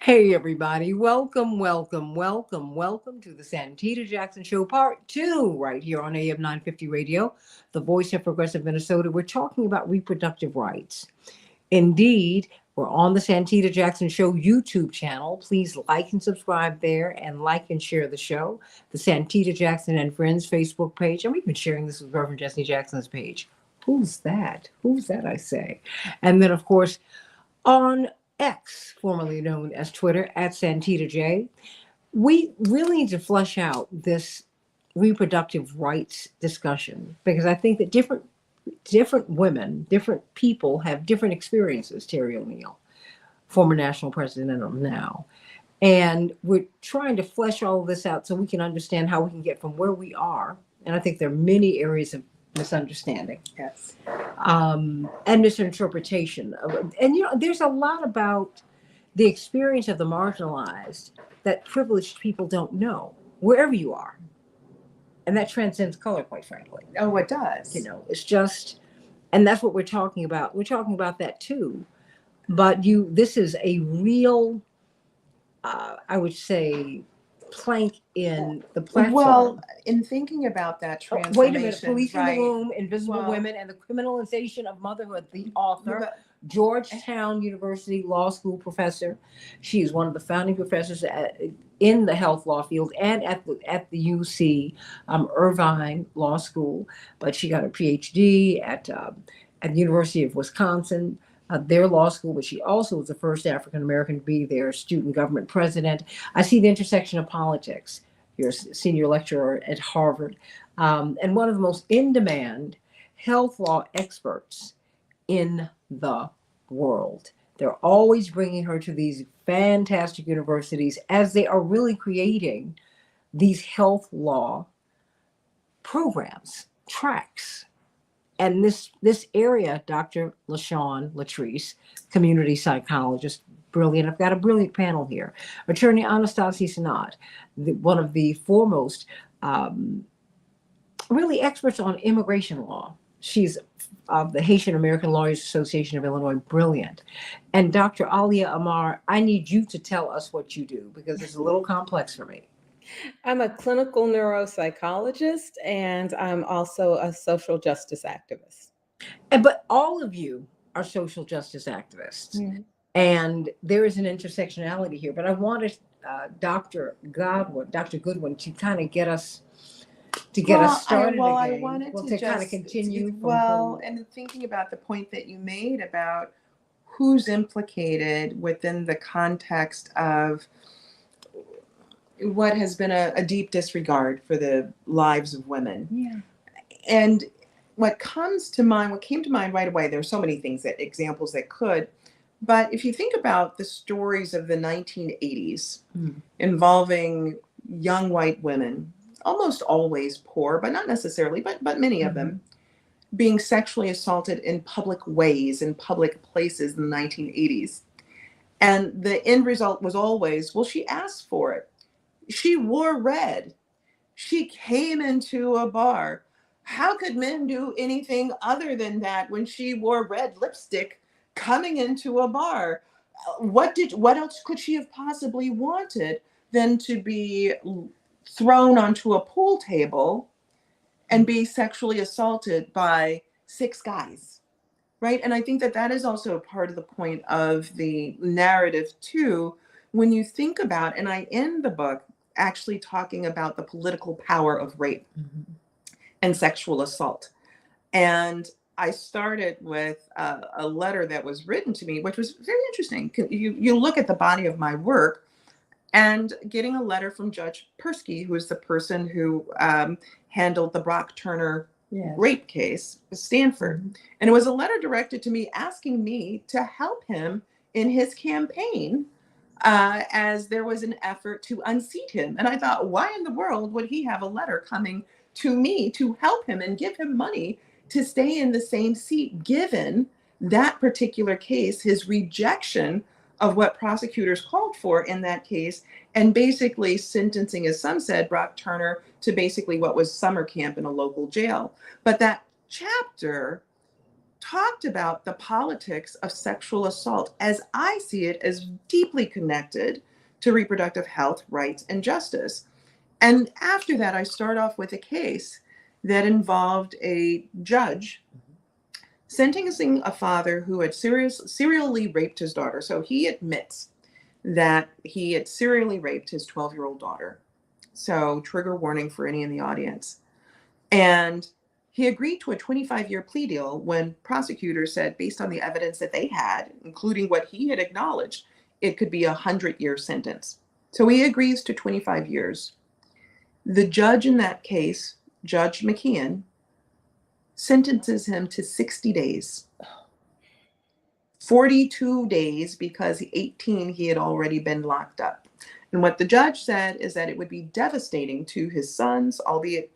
Hey, everybody. Welcome to the Santita Jackson Show, Part 2, right here on AM 950 Radio, the voice of progressive Minnesota. We're talking about reproductive rights. Indeed, we're on the Santita Jackson Show YouTube channel. Please like and subscribe there and like and share the show. The Santita Jackson and Friends Facebook page. And we've been sharing this with Reverend Jesse Jackson's page. Who's that? Who's that, I say? And then, of course, on X, formerly known as Twitter, at Santita J. We really need to flesh out this reproductive rights discussion because I think that different women, different people have different experiences. Terry O'Neill, former national president of now. And we're trying to flesh all of this out so we can understand how we can get from where we are. And I think there are many areas of misunderstanding. Yes. And misinterpretation. And, there's a lot about the experience of the marginalized that privileged people don't know, wherever you are. And that transcends color, quite frankly. Oh, it does. It's just, and that's what we're talking about. We're talking about that too. But this is a real, I would say, plank in the platform. Well, in thinking about that transformation, wait a minute, Police right, in the Room, Invisible Women, and the Criminalization of Motherhood, the author, Georgetown University Law School professor. She is one of the founding professors in the health law field and at the UC Irvine Law School. But she got a PhD at the University of Wisconsin, their law school, but she also was the first African American to be their student government president. I see the intersection of politics. You're a senior lecturer at Harvard, and one of the most in-demand health law experts in the world. They're always bringing her to these fantastic universities as they are really creating these health law programs, tracks. And this area, Dr. LaShawn Latrice, community psychologist, brilliant. I've got a brilliant panel here. Attorney Anastasia Sanat, one of the foremost really experts on immigration law. She's of the Haitian American Lawyers Association of Illinois, brilliant. And Dr. Alia Amar, I need you to tell us what you do because it's a little complex for me. I'm a clinical neuropsychologist, and I'm also a social justice activist. But all of you are social justice activists, and there is an intersectionality here. But I wanted Dr. Goodwin to kind of get us started again. I wanted to kind of continue. And thinking about the point that you made about who's implicated within the context of what has been a deep disregard for the lives of women. Yeah. And what came to mind right away, there's so many examples that could, but if you think about the stories of the 1980s involving young white women, almost always poor, but not necessarily, but many of them, being sexually assaulted in public ways, in public places in the 1980s. And the end result was always, well, she asked for it. She wore red. She came into a bar. How could men do anything other than that when she wore red lipstick coming into a bar? What else could she have possibly wanted than to be thrown onto a pool table and be sexually assaulted by 6 guys, right? And I think that is also a part of the point of the narrative too, when you think about, and I end the book actually talking about the political power of rape and sexual assault. And I started with a letter that was written to me, which was very interesting. You look at the body of my work and getting a letter from Judge Persky, who is the person who handled the Brock Turner rape case at Stanford. And it was a letter directed to me asking me to help him in his campaign as there was an effort to unseat him. And I thought, why in the world would he have a letter coming to me to help him and give him money to stay in the same seat, given that particular case, his rejection of what prosecutors called for in that case, and basically sentencing, as some said, Brock Turner to basically what was summer camp in a local jail. But that chapter talked about the politics of sexual assault, as I see it, as deeply connected to reproductive health, rights, and justice. And after that, I start off with a case that involved a judge sentencing a father who had serially raped his daughter. So he admits that he had serially raped his 12-year-old daughter. So trigger warning for any in the audience. And he agreed to a 25-year plea deal when prosecutors said, based on the evidence that they had, including what he had acknowledged, it could be a 100-year sentence. So he agrees to 25 years. The judge in that case, Judge McKeon, sentences him to 60 days. 42 days because 18 he had already been locked up. And what the judge said is that it would be devastating to his sons, albeit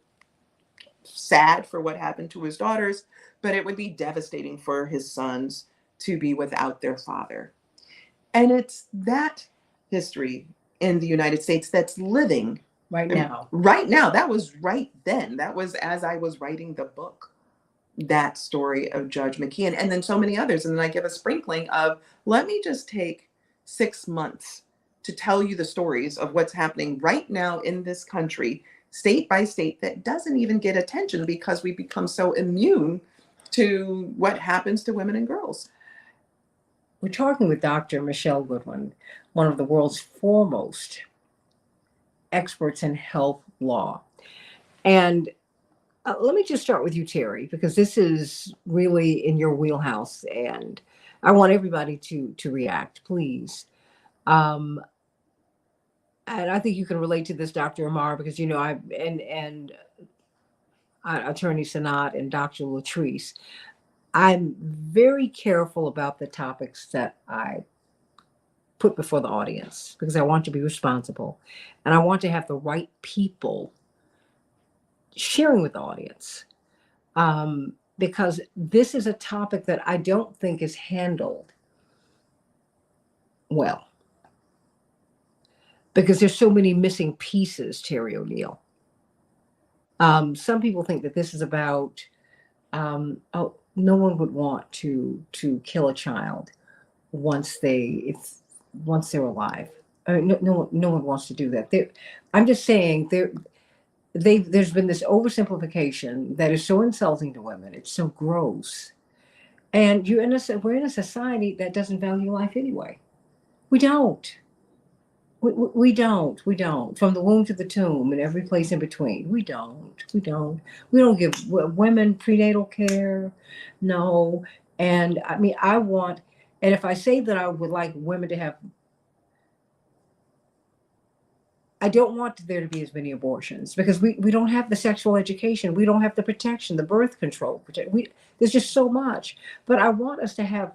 sad for what happened to his daughters, but it would be devastating for his sons to be without their father. And it's that history in the United States that's living right now. Right now. That was right then. That was as I was writing the book. That story of Judge McKeon, and then so many others. And then I give a sprinkling of, let me just take 6 months to tell you the stories of what's happening right now in this country, state by state, that doesn't even get attention because we become so immune to what happens to women and girls. We're talking with Dr. Michelle Goodwin, one of the world's foremost experts in health law. And let me just start with you, Terry, because this is really in your wheelhouse, and I want everybody to react, please. And I think you can relate to this, Dr. Amar, because Attorney Sanat and Dr. Latrice. I'm very careful about the topics that I put before the audience because I want to be responsible, and I want to have the right people sharing with the audience, because this is a topic that I don't think is handled well, because there's so many missing pieces, Terry O'Neill. Some people think that this is about, no one would want to kill a child once they're alive. No one wants to do that. I'm just saying there's been this oversimplification that is so insulting to women. It's so gross. And we're in a society that doesn't value life anyway. We don't. We don't. From the womb to the tomb and every place in between. We don't. We don't give women prenatal care. No. And I mean, and if I say that I would like women to have, I don't want there to be as many abortions because we don't have the sexual education. We don't have the protection, the birth control. There's just so much. But I want us to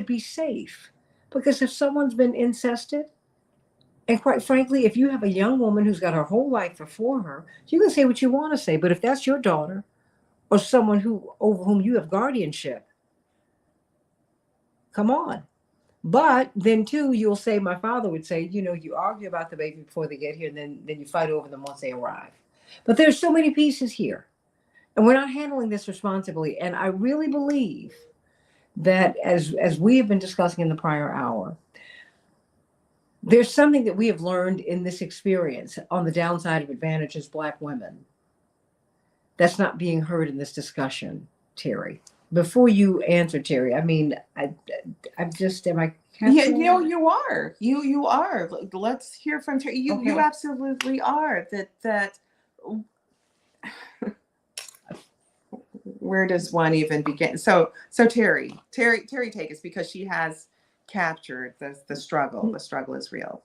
be safe. Because if someone's been incested, and quite frankly, if you have a young woman who's got her whole life before her, you can say what you want to say. But if that's your daughter or someone over whom you have guardianship, come on. But then too, you'll say, my father would say, you argue about the baby before they get here, and then you fight over them once they arrive. But there's so many pieces here, and we're not handling this responsibly. And I really believe that as we have been discussing in the prior hour, there's something that we have learned in this experience on the downside of advantage as Black women that's not being heard in this discussion, Terry. Before you answer, Terry, I mean, am I Yeah, you are. You are. Let's hear from Terry. You absolutely are. That where does one even begin? So Terry, take us, because she has captured the struggle. The struggle is real.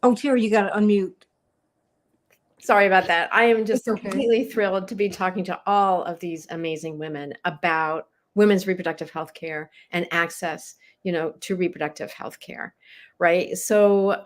Oh, Terry, you got to unmute. Sorry about that. I am just It's okay. completely thrilled to be talking to all of these amazing women about women's reproductive health care and access, to reproductive health care, right? So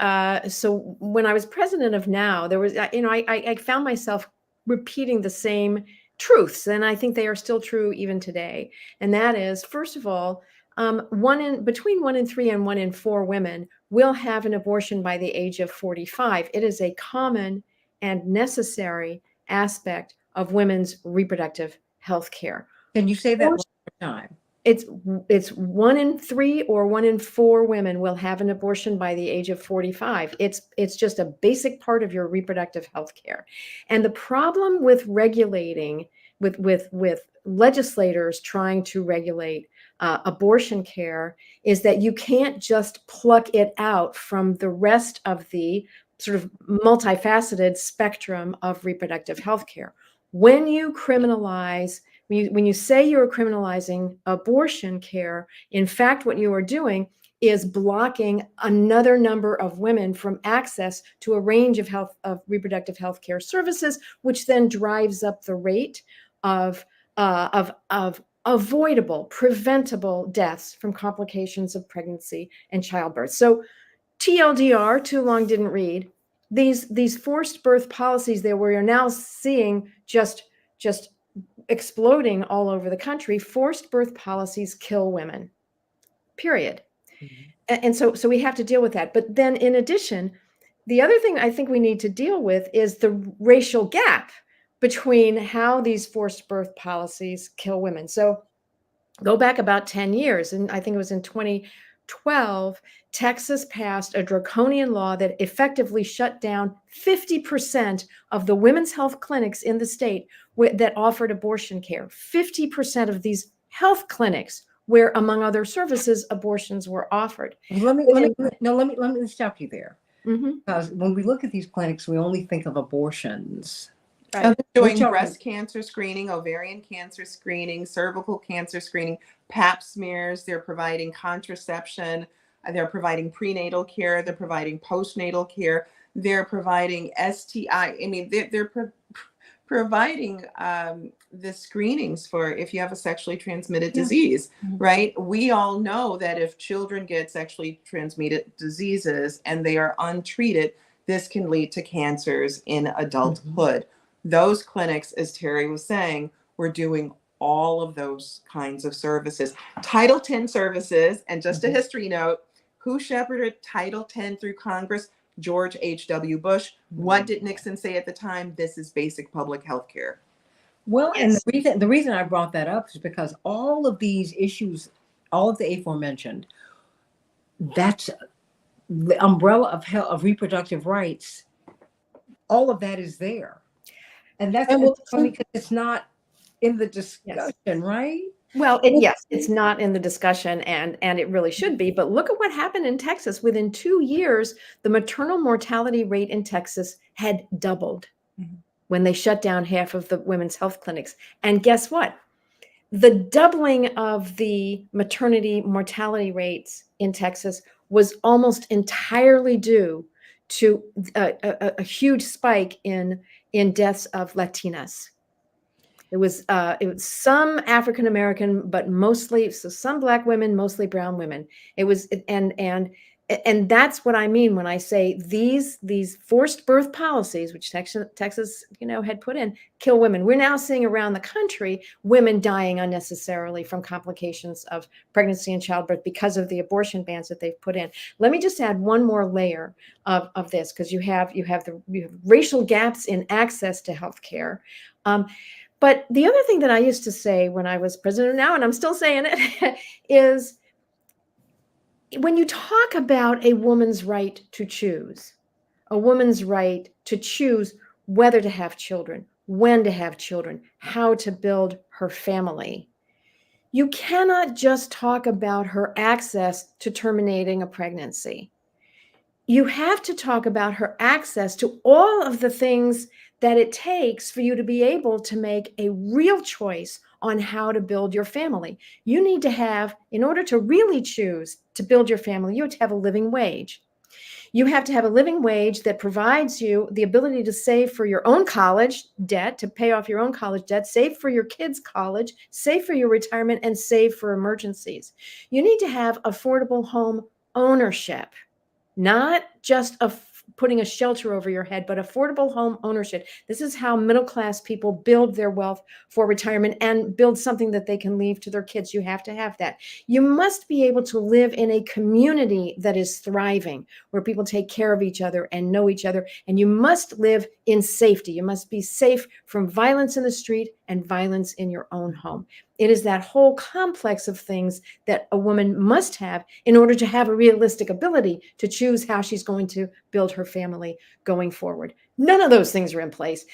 when I was president of NOW, there was, I found myself repeating the same truths, and I think they are still true even today. And that is, first of all, between 1 in 3 and 1 in 4 women will have an abortion by the age of 45. It is a common and necessary aspect of women's reproductive health care. Can you say that one more time? It's 1 in 3 or 1 in 4 women will have an abortion by the age of 45. It's just a basic part of your reproductive health care. And the problem with regulating, with legislators trying to regulate abortion care, is that you can't just pluck it out from the rest of the sort of multifaceted spectrum of reproductive health care. When you criminalize, when you say you're criminalizing abortion care, in fact, what you are doing is blocking another number of women from access to a range of reproductive health care services, which then drives up the rate of avoidable, preventable deaths from complications of pregnancy and childbirth. So TLDR, too long didn't read, these forced birth policies that we are now seeing just exploding all over the country. Forced birth policies kill women, period. And so we have to deal with that. But then in addition, the other thing I think we need to deal with is the racial gap between how these forced birth policies kill women. So go back about 10 years, and I think it was in 2012, Texas passed a draconian law that effectively shut down 50% of the women's health clinics in the state that offered abortion care. 50% of these health clinics where, among other services, abortions were offered. Let me stop you there. Mhm. Because when we look at these clinics, we only think of abortions. They're doing Which are- breast cancer screening, ovarian cancer screening, cervical cancer screening, pap smears. They're providing contraception. They're providing prenatal care. They're providing postnatal care. They're providing STI. I mean, they're providing the screenings for if you have a sexually transmitted disease, right? We all know that if children get sexually transmitted diseases and they are untreated, this can lead to cancers in adulthood. Those clinics, as Terry was saying, were doing all of those kinds of services. Title X services, and just a history note, who shepherded Title X through Congress? George H.W. Bush. What did Nixon say at the time? This is basic public health care. Well, and the reason I brought that up is because all of these issues, all of the aforementioned, that's the umbrella of health, of reproductive rights. All of that is there. And that's funny because it's not in the discussion, right? Well, yes, it's not in the discussion, and it really should be. But look at what happened in Texas. Within 2 years, the maternal mortality rate in Texas had doubled when they shut down half of the women's health clinics. And guess what? The doubling of the maternity mortality rates in Texas was almost entirely due to a huge spike in deaths of Latinas. It was some African American, but mostly some Black women, mostly brown women. It was and that's what I mean when I say these forced birth policies, which Texas had put in, kill women. We're now seeing around the country women dying unnecessarily from complications of pregnancy and childbirth because of the abortion bans that they've put in. Let me just add one more layer of this, because you have racial gaps in access to health care. But the other thing that I used to say when I was president now, and I'm still saying it, is when you talk about a woman's right to choose, a woman's right to choose whether to have children, when to have children, how to build her family, you cannot just talk about her access to terminating a pregnancy. You have to talk about her access to all of the things that it takes for you to be able to make a real choice on how to build your family. You need to have, in order to really choose to build your family, you have to have a living wage. You have to have a living wage that provides you the ability to save for your own college debt, to pay off your own college debt, save for your kids' college, save for your retirement, and save for emergencies. You need to have affordable home ownership, not just putting a shelter over your head, but affordable home ownership. This is how middle-class people build their wealth for retirement and build something that they can leave to their kids. You have to have that. You must be able to live in a community that is thriving, where people take care of each other and know each other. And you must live in safety. You must be safe from violence in the street and violence in your own home. It is that whole complex of things that a woman must have in order to have a realistic ability to choose how she's going to build her family going forward. None of those things are in place.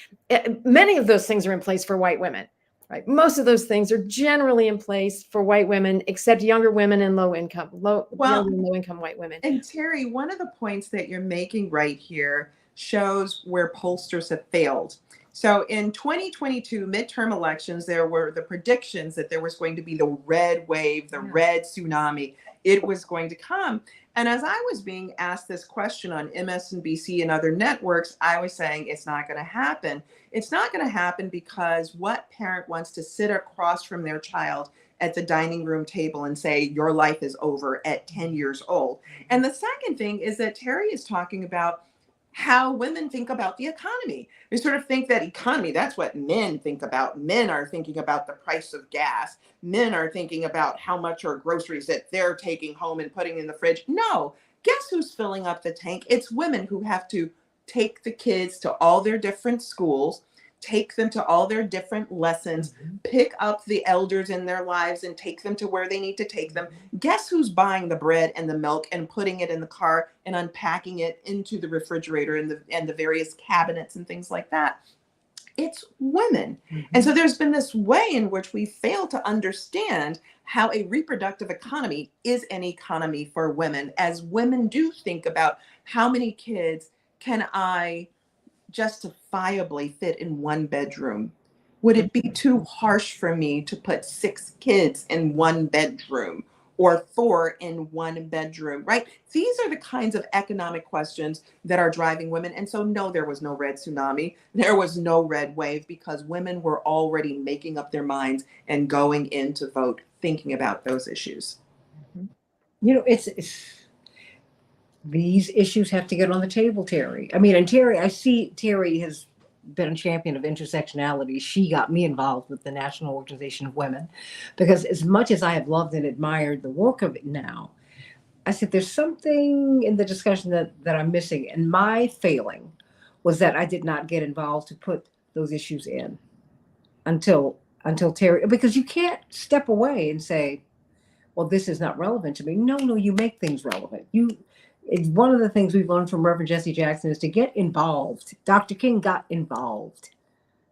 Many of those things are in place for white women, right? Most of those things are generally in place for white women, except younger women and low income white women. And Terry, one of the points that you're making right here shows where pollsters have failed. So in 2022 midterm elections, there were the predictions that there was going to be the red wave, the red tsunami. It was going to come. And as I was being asked this question on MSNBC and other networks, I was saying it's not going to happen. It's not going to happen because what parent wants to sit across from their child at the dining room table and say, your life is over at 10 years old? And the second thing is that Terry is talking about how women think about the economy. They sort of think that economy, that's what men think about. Men are thinking about the price of gas. Men are thinking about how much are groceries that they're taking home and putting in the fridge. No, guess who's filling up the tank? It's women who have to take the kids to all their different schools, take them to all their different lessons, pick up the elders in their lives and take them to where they need to take them. Guess who's buying the bread and the milk and putting it in the car and unpacking it into the refrigerator and the various cabinets and things like that? It's women. And so there's been this way in which we fail to understand how a reproductive economy is an economy for women, as women do think about how many kids can I justifiably fit in one bedroom? Would it be too harsh for me to put 6 kids in one bedroom or 4 in one bedroom, right? These are the kinds of economic questions that are driving women. And so, no, there was no red tsunami. There was no red wave because women were already making up their minds and going in to vote, thinking about those issues. You know, it's these issues have to get on the table, Terry. I mean, and Terry, I see Terry has been a champion of intersectionality. She got me involved with the National Organization of Women because as much as I have loved and admired the work of it now, I said there's something in the discussion that I'm missing. And my failing was that I did not get involved to put those issues in until Terry, because you can't step away and say, well, this is not relevant to me. No, you make things relevant. It's one of the things we've learned from Reverend Jesse Jackson is to get involved. Dr. King got involved.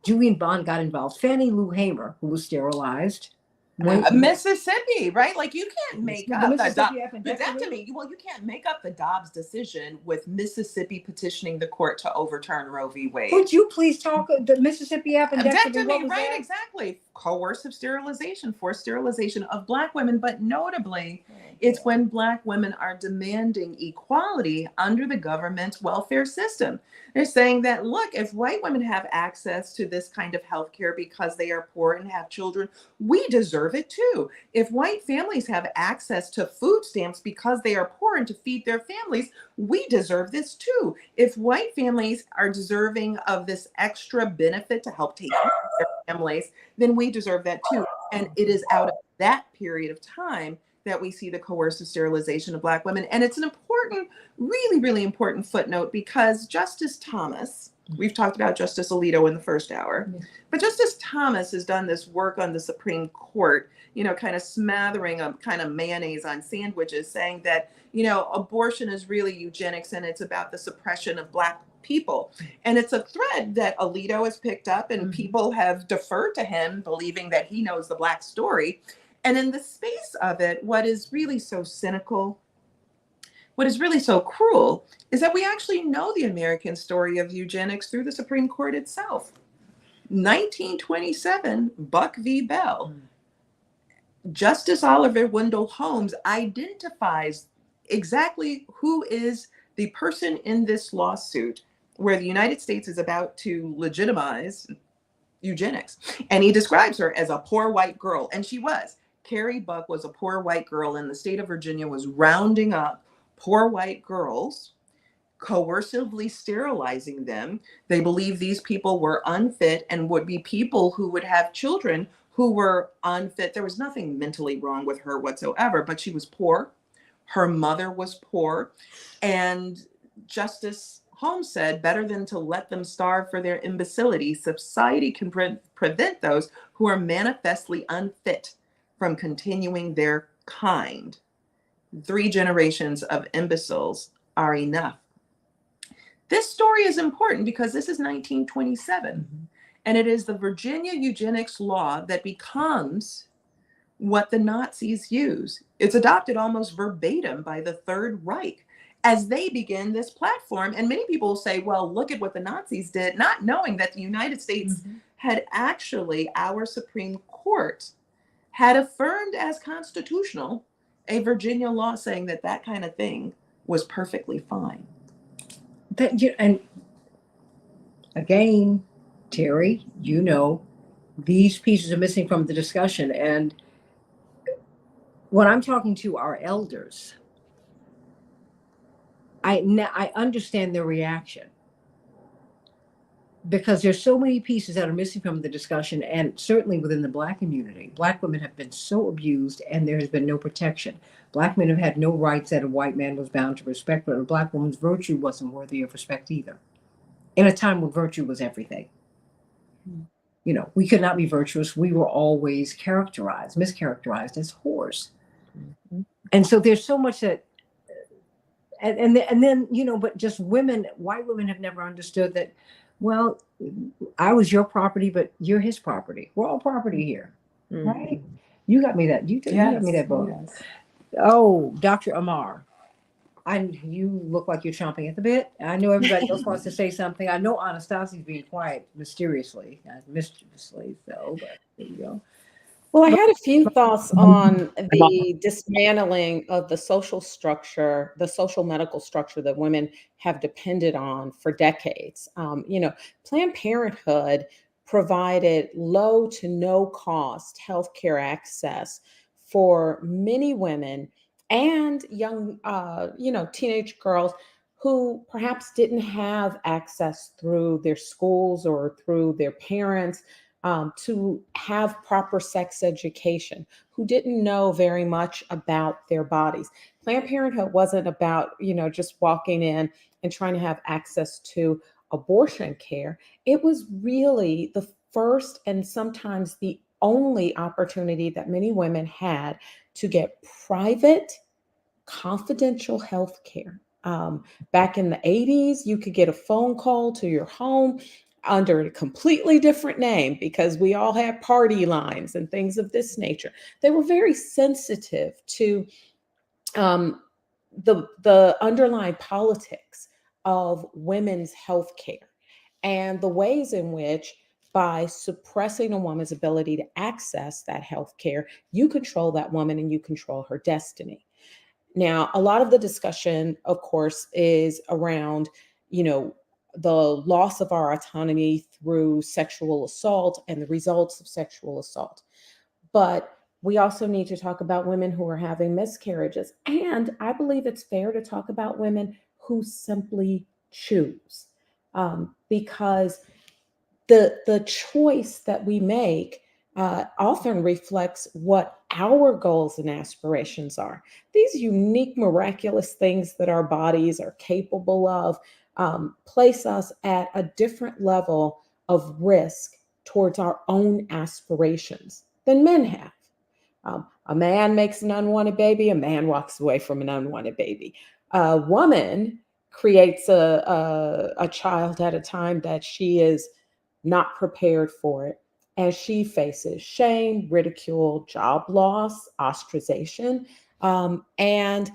Julian Bond got involved. Fannie Lou Hamer, who was sterilized. Mississippi, right? Like you can't make The up Mississippi appendectomy. Well, you can't make up the Dobbs decision with Mississippi petitioning the court to overturn Roe v. Wade. Would you please talk the Mississippi appendectomy? What was Right, that? exactly. Coercive sterilization, forced sterilization of Black women, but notably, it's when Black women are demanding equality under the government's welfare system. They're saying that, look, if white women have access to this kind of health care because they are poor and have children, we deserve it too. If white families have access to food stamps because they are poor and to feed their families, we deserve this too. If white families are deserving of this extra benefit to help take care of their families, then we deserve that too. And it is out of that period of time that we see the coercive sterilization of Black women. And it's an important, really, really important footnote because Justice Thomas, we've talked about Justice Alito in the first hour, but Justice Thomas has done this work on the Supreme Court, you know, kind of smattering a kind of mayonnaise on sandwiches, saying that, you know, abortion is really eugenics and it's about the suppression of Black people. And it's a thread that Alito has picked up and people have deferred to him, believing that he knows the Black story. And in the space of it, what is really so cynical, what is really so cruel, is that we actually know the American story of eugenics through the Supreme Court itself. 1927, Buck v. Bell. Justice Oliver Wendell Holmes identifies exactly who is the person in this lawsuit where the United States is about to legitimize eugenics. And he describes her as a poor white girl, and she was. Carrie Buck was a poor white girl, and the state of Virginia was rounding up poor white girls, coercively sterilizing them. They believed these people were unfit and would be people who would have children who were unfit. There was nothing mentally wrong with her whatsoever, but she was poor. Her mother was poor. And Justice Holmes said, better than to let them starve for their imbecility, society can prevent those who are manifestly unfit from continuing their kind. 3 generations of imbeciles are enough. This story is important because this is 1927, and it is the Virginia eugenics law that becomes what the Nazis use. It's adopted almost verbatim by the Third Reich as they begin this platform. And many people will say, well, look at what the Nazis did, not knowing that the United States had actually, our Supreme Court had affirmed as constitutional a Virginia law saying that that kind of thing was perfectly fine. And again, Terry, these pieces are missing from the discussion. And when I'm talking to our elders, I understand their reaction, because there's so many pieces that are missing from the discussion. And certainly within the Black community, Black women have been so abused and there has been no protection. Black men have had no rights that a white man was bound to respect, but a Black woman's virtue wasn't worthy of respect either. In a time when virtue was everything. We could not be virtuous. We were always mischaracterized as whores. And so there's so much that, and then, but just white women have never understood that, well, I was your property, but you're his property. We're all property here, right? You got me that. You got me that book. Yes. Oh, Dr. Amar, you look like you're chomping at the bit. I know everybody else wants to say something. I know Anastasia's being quiet mischievously, so, but there you go. Well, I had a few thoughts on the dismantling of the social structure, the social medical structure that women have depended on for decades. Planned Parenthood provided low to no cost healthcare access for many women and young, teenage girls who perhaps didn't have access through their schools or through their parents to have proper sex education, who didn't know very much about their bodies. Planned Parenthood wasn't about, just walking in and trying to have access to abortion care. It was really the first and sometimes the only opportunity that many women had to get private, confidential health care. Back in the 80s, you could get a phone call to your home under a completely different name because we all had party lines and things of this nature. They were very sensitive to the underlying politics of women's health care and the ways in which, by suppressing a woman's ability to access that health care, you control that woman and you control her destiny. Now, a lot of the discussion, of course, is around, the loss of our autonomy through sexual assault and the results of sexual assault. But we also need to talk about women who are having miscarriages. And I believe it's fair to talk about women who simply choose, because the choice that we make often reflects what our goals and aspirations are. These unique, miraculous things that our bodies are capable of place us at a different level of risk towards our own aspirations than men have. A man makes an unwanted baby, a man walks away from an unwanted baby. A woman creates a child at a time that she is not prepared for it. And she faces shame, ridicule, job loss, ostracization. And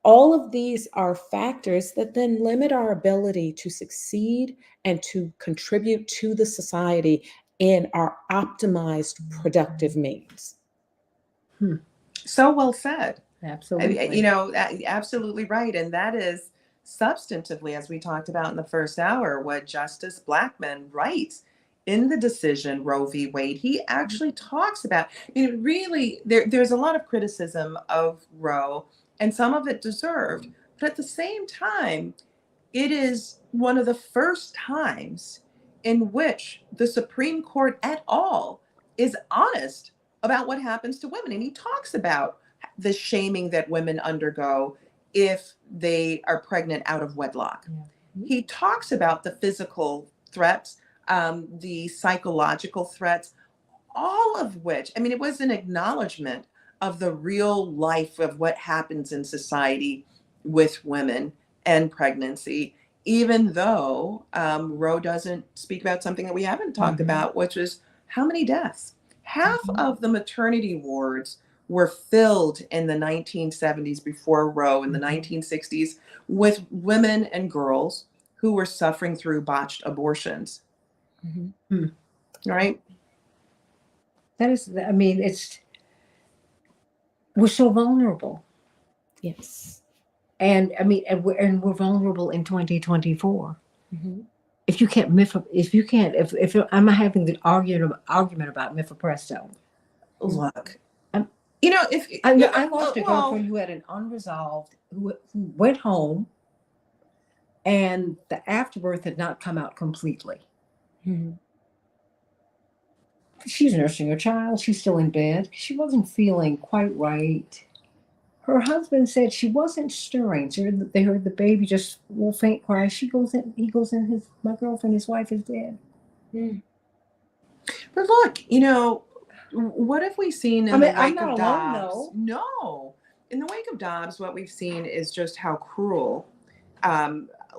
all of these are factors that then limit our ability to succeed and to contribute to the society in our optimized productive means. So well said. Absolutely. Absolutely right. And that is substantively, as we talked about in the first hour, what Justice Blackmun writes in the decision Roe v. Wade. He actually talks about, really, there's a lot of criticism of Roe, and some of it deserved. But at the same time, it is one of the first times in which the Supreme Court at all is honest about what happens to women. And he talks about the shaming that women undergo if they are pregnant out of wedlock. Yeah. He talks about the physical threats, the psychological threats, all of which, I mean, it was an acknowledgement of the real life of what happens in society with women and pregnancy, even though Roe doesn't speak about something that we haven't talked about, which is how many deaths. Half of the maternity wards were filled in the 1970s before Roe in the 1960s with women and girls who were suffering through botched abortions. Right? That is, I mean, we're so vulnerable. Yes. And I mean, and we're vulnerable in 2024. Mm-hmm. If if I'm having the argument about mifepristone. Look, Um, if I lost a well, girlfriend who had an unresolved, who went home, and the afterbirth had not come out completely. Mm-hmm. She's nursing her child. She's still in bed. She wasn't feeling quite right. Her husband said she wasn't stirring. So they heard the baby just will faint cry. He goes in. My girlfriend, his wife, is dead. but look, what have we seen in the wake I'm not of alone, Dobbs? though. No, in the wake of Dobbs, what we've seen is just how cruel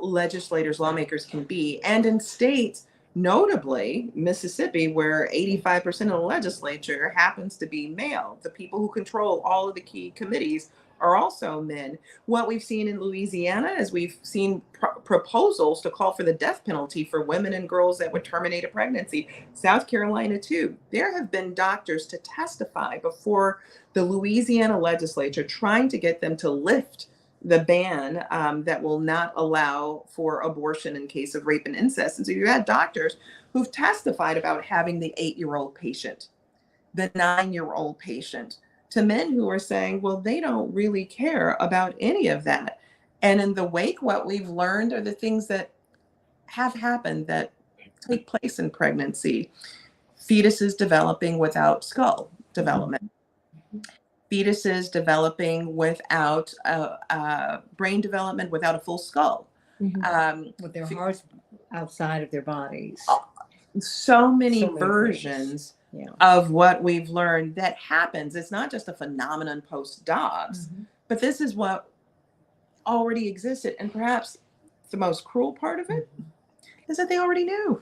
legislators, lawmakers can be, and in states, notably Mississippi, where 85% of the legislature happens to be male. The people who control all of the key committees are also men. What we've seen in Louisiana is we've seen proposals to call for the death penalty for women and girls that would terminate a pregnancy. South Carolina, too. There have been doctors to testify before the Louisiana legislature trying to get them to lift the ban that will not allow for abortion in case of rape and incest. And so you had doctors who've testified about having the 8-year-old patient, the 9-year-old patient, to men who are saying, well, they don't really care about any of that. And in the wake, what we've learned are the things that have happened that take place in pregnancy. Fetuses developing without skull development. Fetuses developing without brain development, without a full skull. With their hearts outside of their bodies. So many So many versions Yeah. of what we've learned that happens. It's not just a phenomenon post Dobbs, but this is what already existed. And perhaps the most cruel part of it is that they already knew.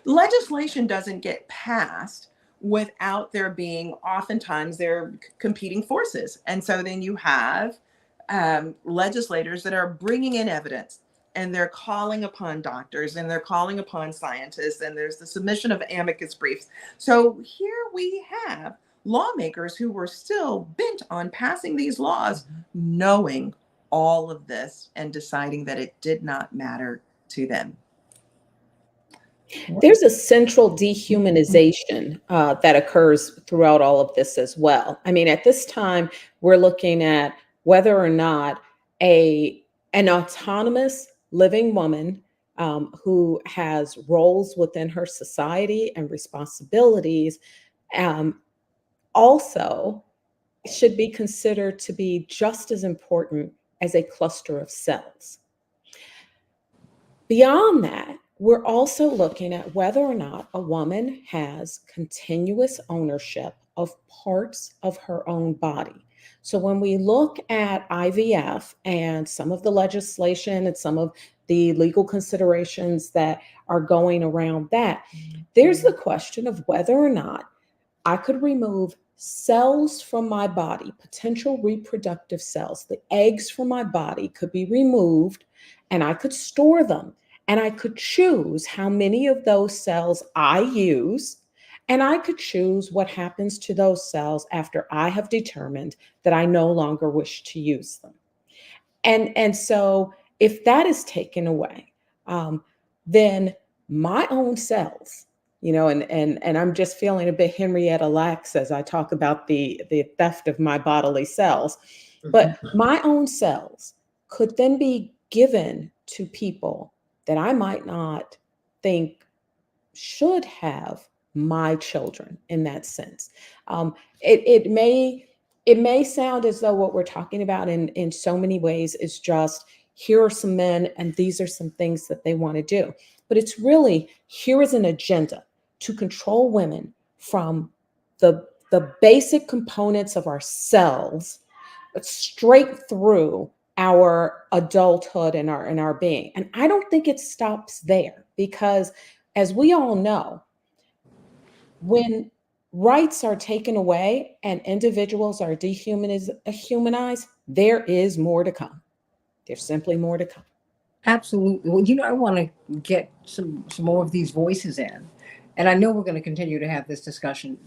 Legislation doesn't get passed without there being, oftentimes, there competing forces. And so then you have legislators that are bringing in evidence, and they're calling upon doctors, and they're calling upon scientists, and there's the submission of amicus briefs. So here we have lawmakers who were still bent on passing these laws, knowing all of this and deciding that it did not matter to them. There's a central dehumanization that occurs throughout all of this as well. I mean, at this time, we're looking at whether or not an autonomous living woman who has roles within her society and responsibilities also should be considered to be just as important as a cluster of cells. Beyond that, we're also looking at whether or not a woman has continuous ownership of parts of her own body. So when we look at IVF and some of the legislation and some of the legal considerations that are going around that, there's the question of whether or not I could remove cells from my body, potential reproductive cells, the eggs from my body could be removed, and I could store them. And I could choose how many of those cells I use, and I could choose what happens to those cells after I have determined that I no longer wish to use them. And so if that is taken away, then my own cells, and I'm just feeling a bit Henrietta Lacks as I talk about the theft of my bodily cells, but my own cells could then be given to people that I might not think should have my children in that sense. It may sound as though what we're talking about in so many ways is just, here are some men and these are some things that they want to do. But it's really, here is an agenda to control women from the basic components of ourselves straight through our adulthood and our being. And I don't think it stops there, because as we all know, when rights are taken away and individuals are dehumanized, there is more to come. There's simply more to come. Absolutely. Well, I want to get some more of these voices in, and I know we're going to continue to have this discussion.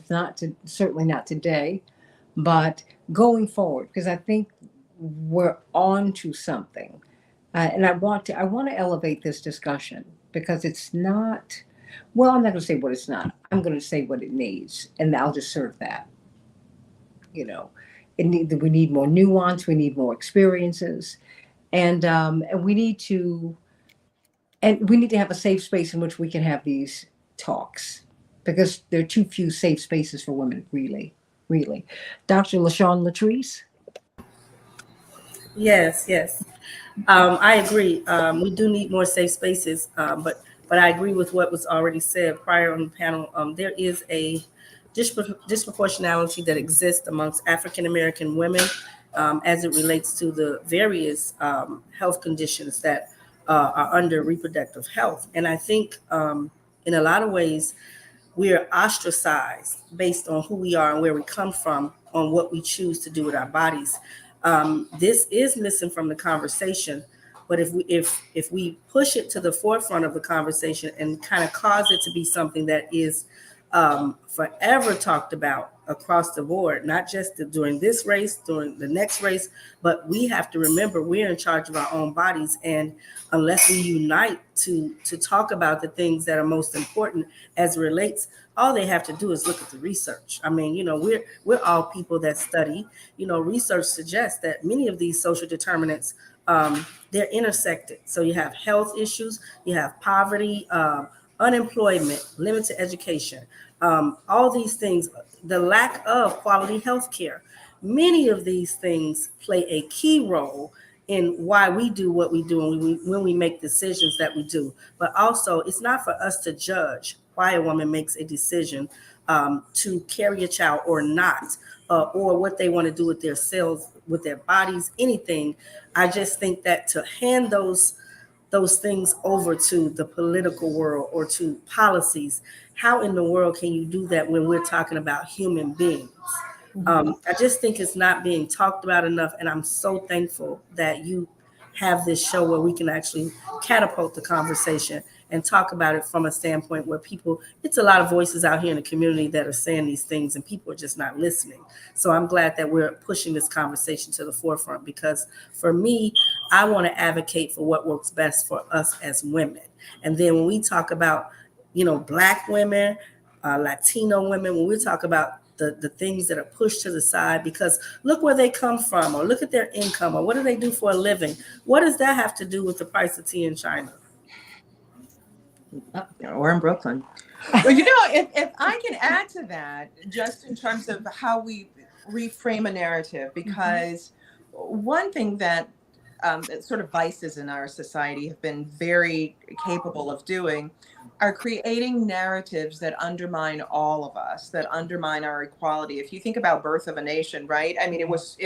Certainly not today, but going forward, because I think we're on to something, and I want to elevate this discussion, because it's not. Well, I'm not going to say what it's not. I'm going to say what it needs, and I'll just serve that. We need more nuance. We need more experiences, and we need to have a safe space in which we can have these talks, because there are too few safe spaces for women, really, really. Dr. LaShawn Latrice. Yes, yes. I agree. We do need more safe spaces, but I agree with what was already said prior on the panel. There is a disproportionality that exists amongst African American women as it relates to the various health conditions that are under reproductive health. And I think in a lot of ways, we are ostracized based on who we are and where we come from, on what we choose to do with our bodies. This is missing from the conversation, but if we push it to the forefront of the conversation and kind of cause it to be something that is forever talked about across the board, not just during this race, during the next race, but we have to remember we're in charge of our own bodies. And unless we unite to talk about the things that are most important as it relates, all they have to do is look at the research. I mean, we're all people that study. Research suggests that many of these social determinants, they're intersected. So you have health issues, you have poverty, unemployment, limited education, all these things, the lack of quality health care. Many of these things play a key role in why we do what we do and when we make decisions that we do. But also, it's not for us to judge why a woman makes a decision to carry a child or not, or what they want to do with their cells, with their bodies, anything. I just think that to hand those things over to the political world or to policies, how in the world can you do that when we're talking about human beings? I just think it's not being talked about enough, and I'm so thankful that you have this show where we can actually catapult the conversation and talk about it from a standpoint where it's a lot of voices out here in the community that are saying these things and people are just not listening. So I'm glad that we're pushing this conversation to the forefront, because for me, I want to advocate for what works best for us as women. And then when we talk about, Black women, Latino women, when we talk about the things that are pushed to the side because look where they come from, or look at their income, or what do they do for a living? What does that have to do with the price of tea in China? Or in Brooklyn. Well, if I can add to that, just in terms of how we reframe a narrative, because one thing that sort of vices in our society have been very capable of doing are creating narratives that undermine all of us, that undermine our equality. If you think about Birth of a Nation, right? I mean, it was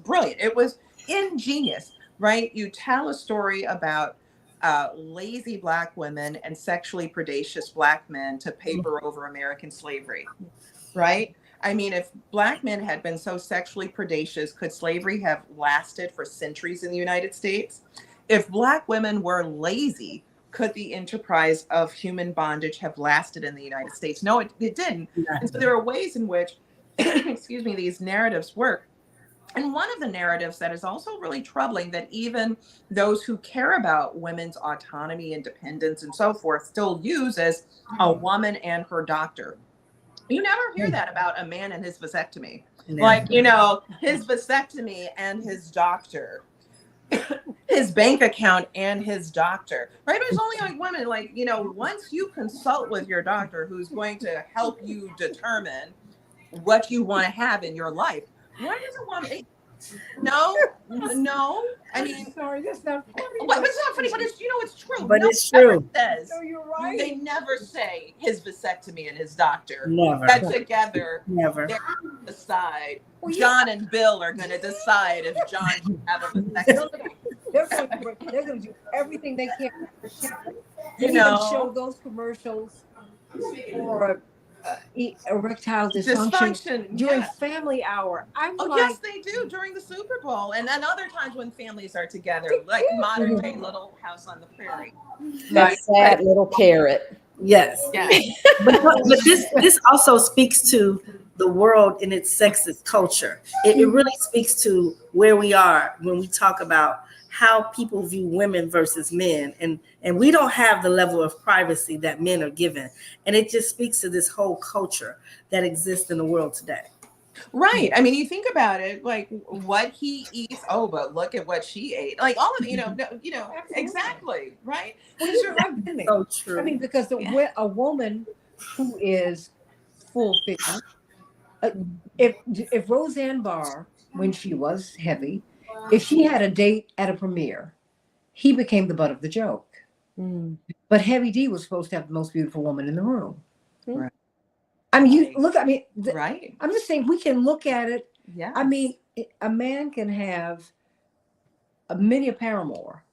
brilliant. It was ingenious, right? You tell a story about lazy Black women and sexually predacious Black men to paper over American slavery, right? I mean, if Black men had been so sexually predacious, could slavery have lasted for centuries in the United States? If Black women were lazy, could the enterprise of human bondage have lasted in the United States? No, it didn't. And so there are ways in which, excuse me, these narratives work. And one of the narratives that is also really troubling, that even those who care about women's autonomy, independence, and so forth still use, is a woman and her doctor. You never hear that about a man and his vasectomy. Yeah. Like, his vasectomy and his doctor. his bank account and his doctor, right? But it's only like women, like, you know, once you consult with your doctor who's going to help you determine what you want to have in your life, why does a woman? No, no. I mean, Sorry, that's not funny. well, it's not funny, but it's, you know, it's true. But No it's one ever true. says, No, you're right. they never say his vasectomy and his doctor Never. get together. Never. They're going to decide. Well, yeah. John and Bill are going to decide if John should have a vasectomy. They're going to do everything they can. They You even know, show those commercials for erectile dysfunction dysfunction during yes. family hour. I'm Oh, like, yes, they do during the Super Bowl, and then other times when families are together, like modern day Little House on the Prairie. That sad little carrot. Yes. But this also speaks to the world in its sexist culture. It really speaks to where we are when we talk about how people view women versus men, and we don't have the level of privacy that men are given, and it just speaks to this whole culture that exists in the world today. Right. I mean, you think about it, like what he eats. Oh, but look at what she ate. Like all of it, you know, exactly. Right. well, you're right. I've been there. So true. I mean, because a woman who is full figure, if Roseanne Barr, when she was heavy, if she had a date at a premiere, he became the butt of the joke. Mm. But Heavy D was supposed to have the most beautiful woman in the room. Right. I mean, you look. I mean, Right. I'm just saying we can look at it. Yeah. I mean, a man can have many a paramour,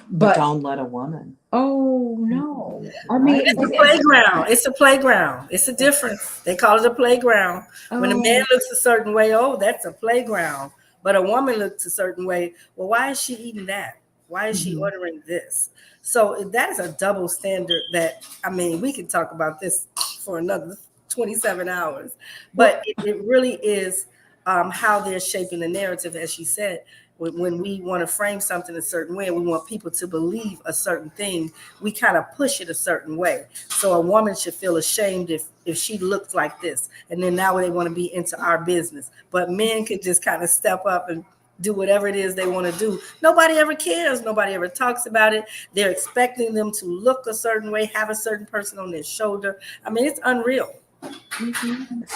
but but don't let a woman. oh no! I mean, It's a playground. It's a playground. It's a difference. They call it a playground. When a man looks a certain way, oh, that's a playground. But a woman looks a certain way. Well, why is she eating that? Why is she ordering this? So that is a double standard that, I mean, we can talk about this for another 27 hours. But it really is how they're shaping the narrative, as she said. When we want to frame something a certain way and we want people to believe a certain thing, we kind of push it a certain way. So a woman should feel ashamed if she looks like this. And then now they want to be into our business. But men can just kind of step up and do whatever it is they want to do. Nobody ever cares. Nobody ever talks about it. They're expecting them to look a certain way, have a certain person on their shoulder. I mean, it's unreal.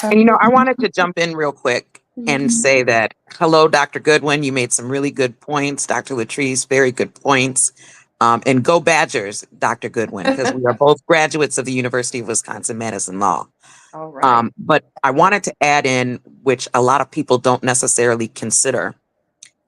And, I wanted to jump in real quick and say that, hello, Dr. Goodwin, you made some really good points. Dr. Latrice, very good points. And go Badgers, Dr. Goodwin, because we are both graduates of the University of Wisconsin-Madison Law. All right. But I wanted to add in, which a lot of people don't necessarily consider,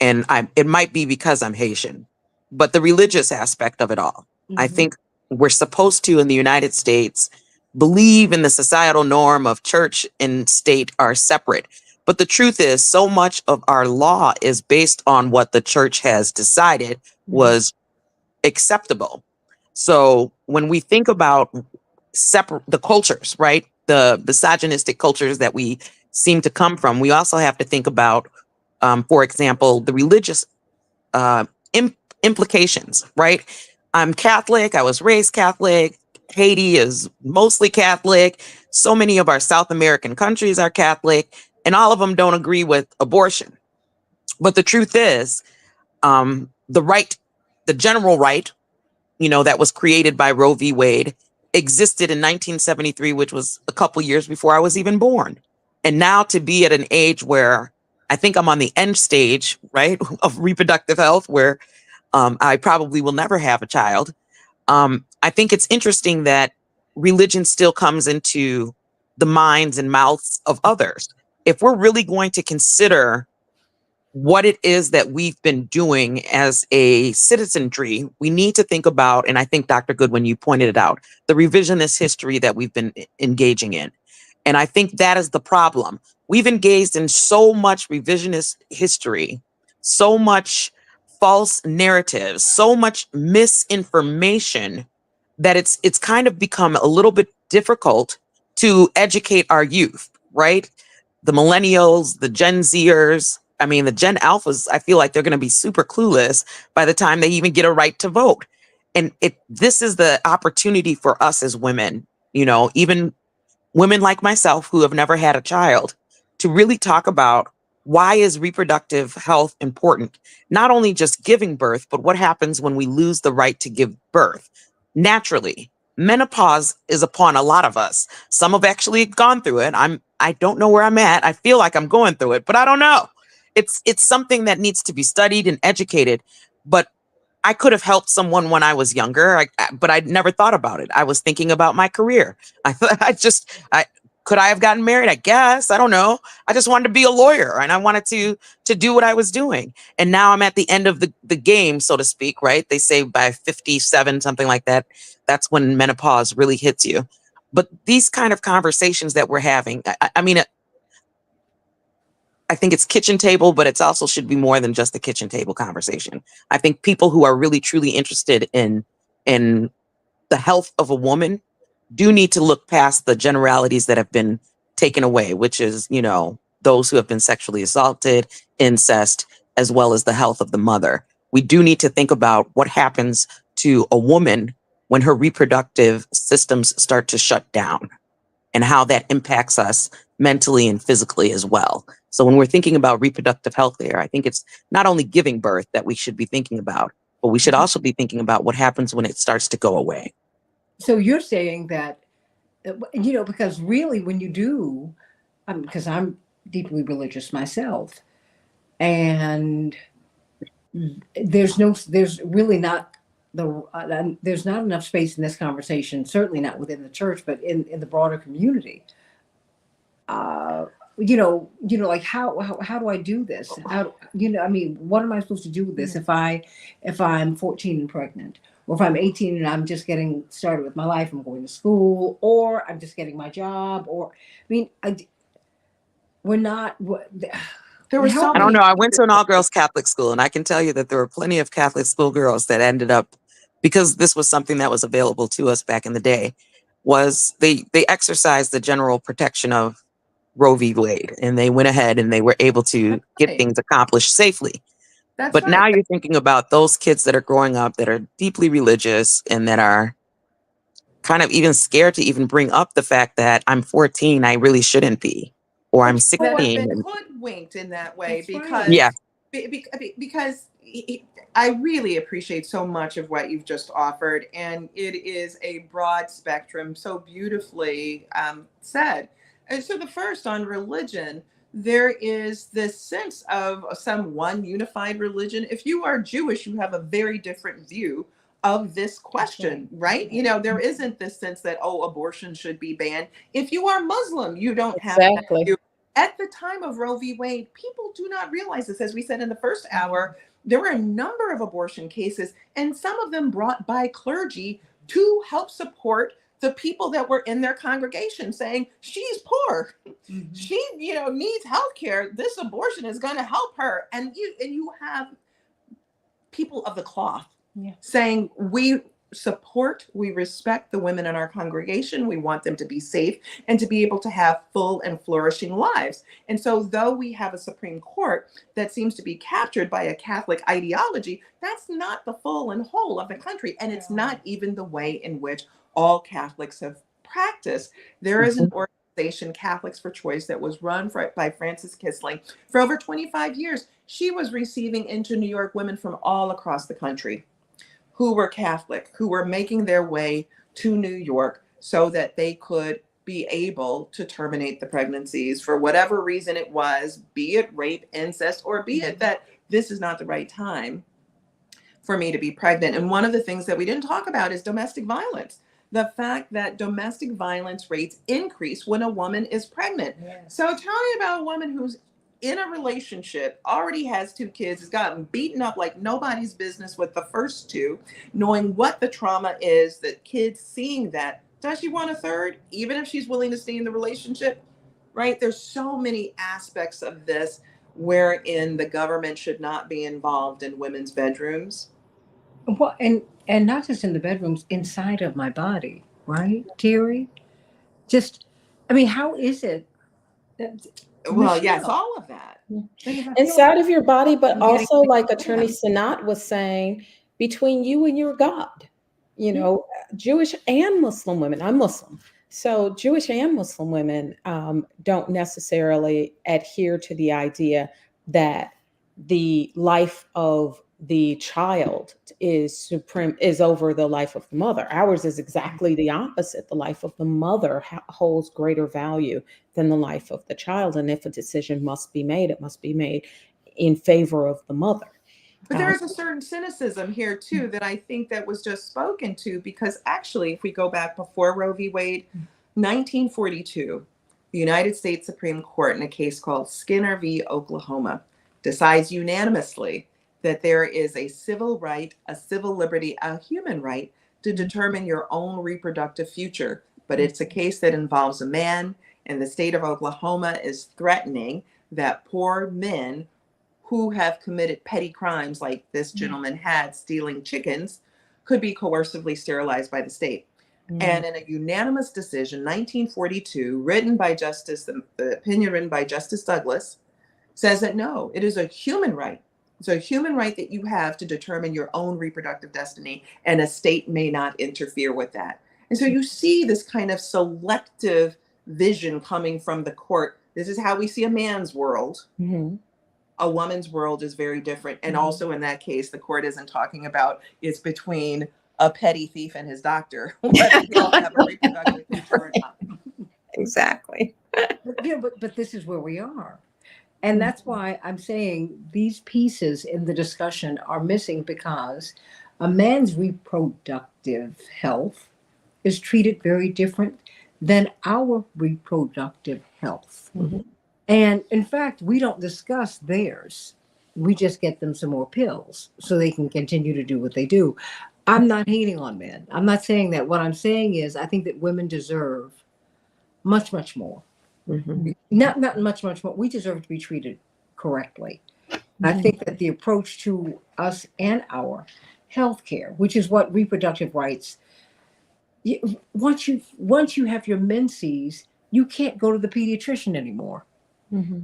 and it might be because I'm Haitian, but the religious aspect of it all. I think we're supposed to, in the United States, believe in the societal norm of church and state are separate. But the truth is, so much of our law is based on what the church has decided was acceptable. So when we think about the cultures, right, the misogynistic cultures that we seem to come from, we also have to think about, for example, the religious implications, right? I'm Catholic. I was raised Catholic. Haiti is mostly Catholic. So many of our South American countries are Catholic, and all of them don't agree with abortion. But the truth is, the general right, that was created by Roe v. Wade existed in 1973, which was a couple years before I was even born. And now to be at an age where I think I'm on the end stage, right, of reproductive health, where I probably will never have a child. I think it's interesting that religion still comes into the minds and mouths of others. If we're really going to consider what it is that we've been doing as a citizenry, we need to think about, and I think, Dr. Goodwin, you pointed it out, the revisionist history that we've been engaging in. And I think that is the problem. We've engaged in so much revisionist history, so much false narratives, so much misinformation that it's kind of become a little bit difficult to educate our youth, right? The millennials, the Gen Zers, I mean, the Gen Alphas, I feel like they're going to be super clueless by the time they even get a right to vote. And this is the opportunity for us as women, even women like myself who have never had a child, to really talk about Why is reproductive health important? Not only just giving birth, but what happens when we lose the right to give birth? Naturally, menopause is upon a lot of us. Some have actually gone through it. I don't know where I'm at. I feel like I'm going through it, but I don't know. It's something that needs to be studied and educated. But I could have helped someone when I was younger, but I never thought about it. I was thinking about my career. I could I have gotten married? I guess. I don't know. I just wanted to be a lawyer and I wanted to do what I was doing. And now I'm at the end of the game, so to speak, right? They say by 57, something like that, that's when menopause really hits you. But these kind of conversations that we're having, I mean, I think it's kitchen table, but it's also should be more than just a kitchen table conversation. I think people who are really truly interested in the health of a woman do need to look past the generalities that have been taken away, which is, those who have been sexually assaulted, incest, as well as the health of the mother. We do need to think about what happens to a woman when her reproductive systems start to shut down and how that impacts us mentally and physically as well. So when we're thinking about reproductive health there, I think it's not only giving birth that we should be thinking about, but we should also be thinking about what happens when it starts to go away. So you're saying that, because really when you do, because I'm deeply religious myself, and there's really not there's not enough space in this conversation, certainly not within the church, but in the broader community. Like how do I do this? What am I supposed to do with this if I'm 14 and pregnant, or if I'm 18 and I'm just getting started with my life, I'm going to school, or I'm just getting my job, or we're not. There were so I don't many. know. I went to an all-girls Catholic school, and I can tell you that there were plenty of Catholic school girls that ended up, because this was something that was available to us back in the day, was they exercised the general protection of Roe v. Wade, and they went ahead and they were able to get Right. things accomplished safely. That's But right. now you're thinking about those kids that are growing up that are deeply religious and that are kind of even scared to even bring up the fact that I'm 14, I really shouldn't be, or I'm Who have 16. been hoodwinked in that way That's right. because Yeah. because I really appreciate so much of what you've just offered, and it is a broad spectrum, so beautifully said. And so the first on religion, there is this sense of some one unified religion. If you are Jewish, you have a very different view of this question, right? There isn't this sense that, abortion should be banned. If you are Muslim, you don't have that Exactly. view. At the time of Roe v. Wade, people do not realize this. As we said in the first hour, there were a number of abortion cases, and some of them brought by clergy to help support the people that were in their congregation, saying, she's poor, she needs health care, this abortion is going to help her. And you have people of the cloth saying, we support, we respect the women in our congregation, we want them to be safe and to be able to have full and flourishing lives. And so though we have a Supreme Court that seems to be captured by a Catholic ideology, that's not the full and whole of the country, and it's not even the way in which all Catholics have practiced. There is an organization, Catholics for Choice, that was run by Frances Kissling for over 25 years. She was receiving into New York women from all across the country who were Catholic, who were making their way to New York so that they could be able to terminate the pregnancies for whatever reason it was, be it rape, incest, or be it that this is not the right time for me to be pregnant. And one of the things that we didn't talk about is domestic violence. The fact that domestic violence rates increase when a woman is pregnant. Yes. So tell me about a woman who's in a relationship, already has 2 kids, has gotten beaten up like nobody's business with the first 2, knowing what the trauma is, the kids seeing that. Does she want a third, even if she's willing to stay in the relationship? Right? There's so many aspects of this wherein the government should not be involved in women's bedrooms. Well, and not just in the bedrooms, inside of my body, right, Terry? How is it that, Well, yes, Michelle, all of that. if I feel Inside of your body, but I'm getting also, like sick, Attorney Sanat was saying, between you and your God. Jewish and Muslim women. I'm Muslim. So Jewish and Muslim women don't necessarily adhere to the idea that the life of the child is supreme, is over the life of the mother. Ours is exactly the opposite. The life of the mother holds greater value than the life of the child. And if a decision must be made, it must be made in favor of the mother. But there is a certain cynicism here too that I think that was just spoken to, because actually, if we go back before Roe v. Wade, 1942, the United States Supreme Court, in a case called Skinner v. Oklahoma, decides unanimously that there is a civil right, a civil liberty, a human right to determine your own reproductive future. But it's a case that involves a man, and the state of Oklahoma is threatening that poor men who have committed petty crimes like this gentleman had, stealing chickens, could be coercively sterilized by the state. And in a unanimous decision, 1942, written by the opinion written by Justice Douglas, says that no, it is a human right. It's a human right that you have to determine your own reproductive destiny, and a state may not interfere with that. And so you see this kind of selective vision coming from the court. This is how we see a man's world. Mm-hmm. A woman's world is very different. And also in that case, the court isn't talking about it's between a petty thief and his doctor, whether they'll have a reproductive future or not. Exactly. But this is where we are. And that's why I'm saying these pieces in the discussion are missing, because a man's reproductive health is treated very different than our reproductive health. Mm-hmm. And in fact, we don't discuss theirs. We just get them some more pills so they can continue to do what they do. I'm not hating on men. I'm not saying that. What I'm saying is I think that women deserve much, much more. Mm-hmm. Not much, much more. We deserve to be treated correctly. Mm-hmm. I think that the approach to us and our health care, which is what reproductive rights, once you have your menses, you can't go to the pediatrician anymore. Mm-hmm.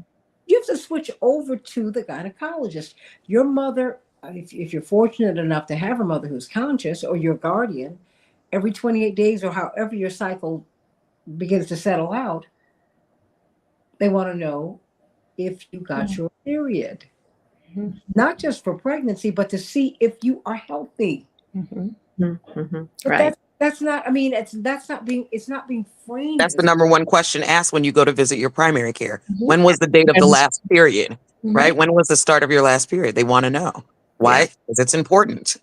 You have to switch over to the gynecologist. Your mother, if you're fortunate enough to have a mother who's conscious, or your guardian, every 28 days or however your cycle begins to settle out, they want to know if you got your period. Mm-hmm. Not just for pregnancy, but to see if you are healthy. Mm-hmm. Mm-hmm. But Right. That's not, I mean, it's not being framed. That's the number one question asked when you go to visit your primary care. Mm-hmm. When was the date of the last period? Mm-hmm. Right? When was the start of your last period? They want to know. Why? Yeah. Because it's important.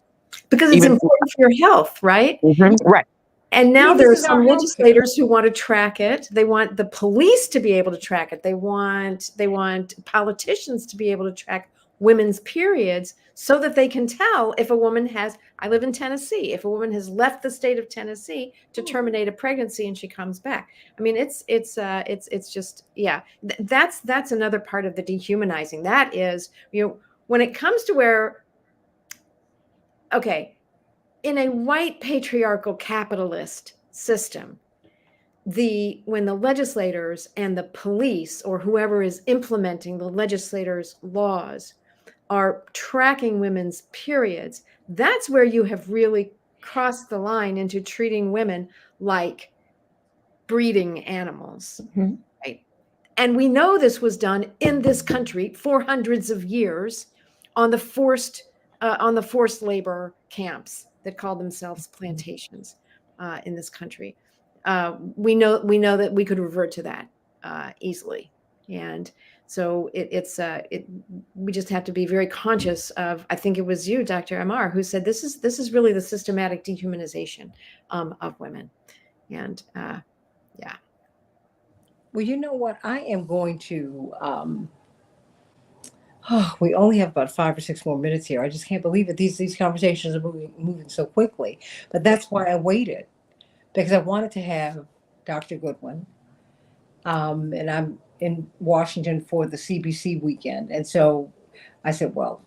Because it's important for your health, right? Mm-hmm. Right. And now This there are is our some healthcare. legislators who want to track it. They want the police to be able to track it. They want politicians to be able to track women's periods so that they can tell if a woman has, I live in Tennessee, if a woman has left the state of Tennessee to terminate a pregnancy and she comes back. I mean, it's just, yeah, that's another part of the dehumanizing. That is, when it comes to where, okay, in a white patriarchal capitalist system, when the legislators and the police or whoever is implementing the legislators' laws are tracking women's periods, that's where you have really crossed the line into treating women like breeding animals. Mm-hmm. Right? And we know this was done in this country for hundreds of years on the forced labor camps that call themselves plantations in this country. We know that we could revert to that easily, and so we just have to be very conscious of. I think it was you, Dr. Amar, who said this is really the systematic dehumanization of women, and yeah. Well, you know what? I am going to. We only have about 5 or 6 more minutes here. I just can't believe it. These conversations are moving so quickly. But that's why I waited, because I wanted to have Dr. Goodwin, and I'm in Washington for the CBC weekend, and so I said, well,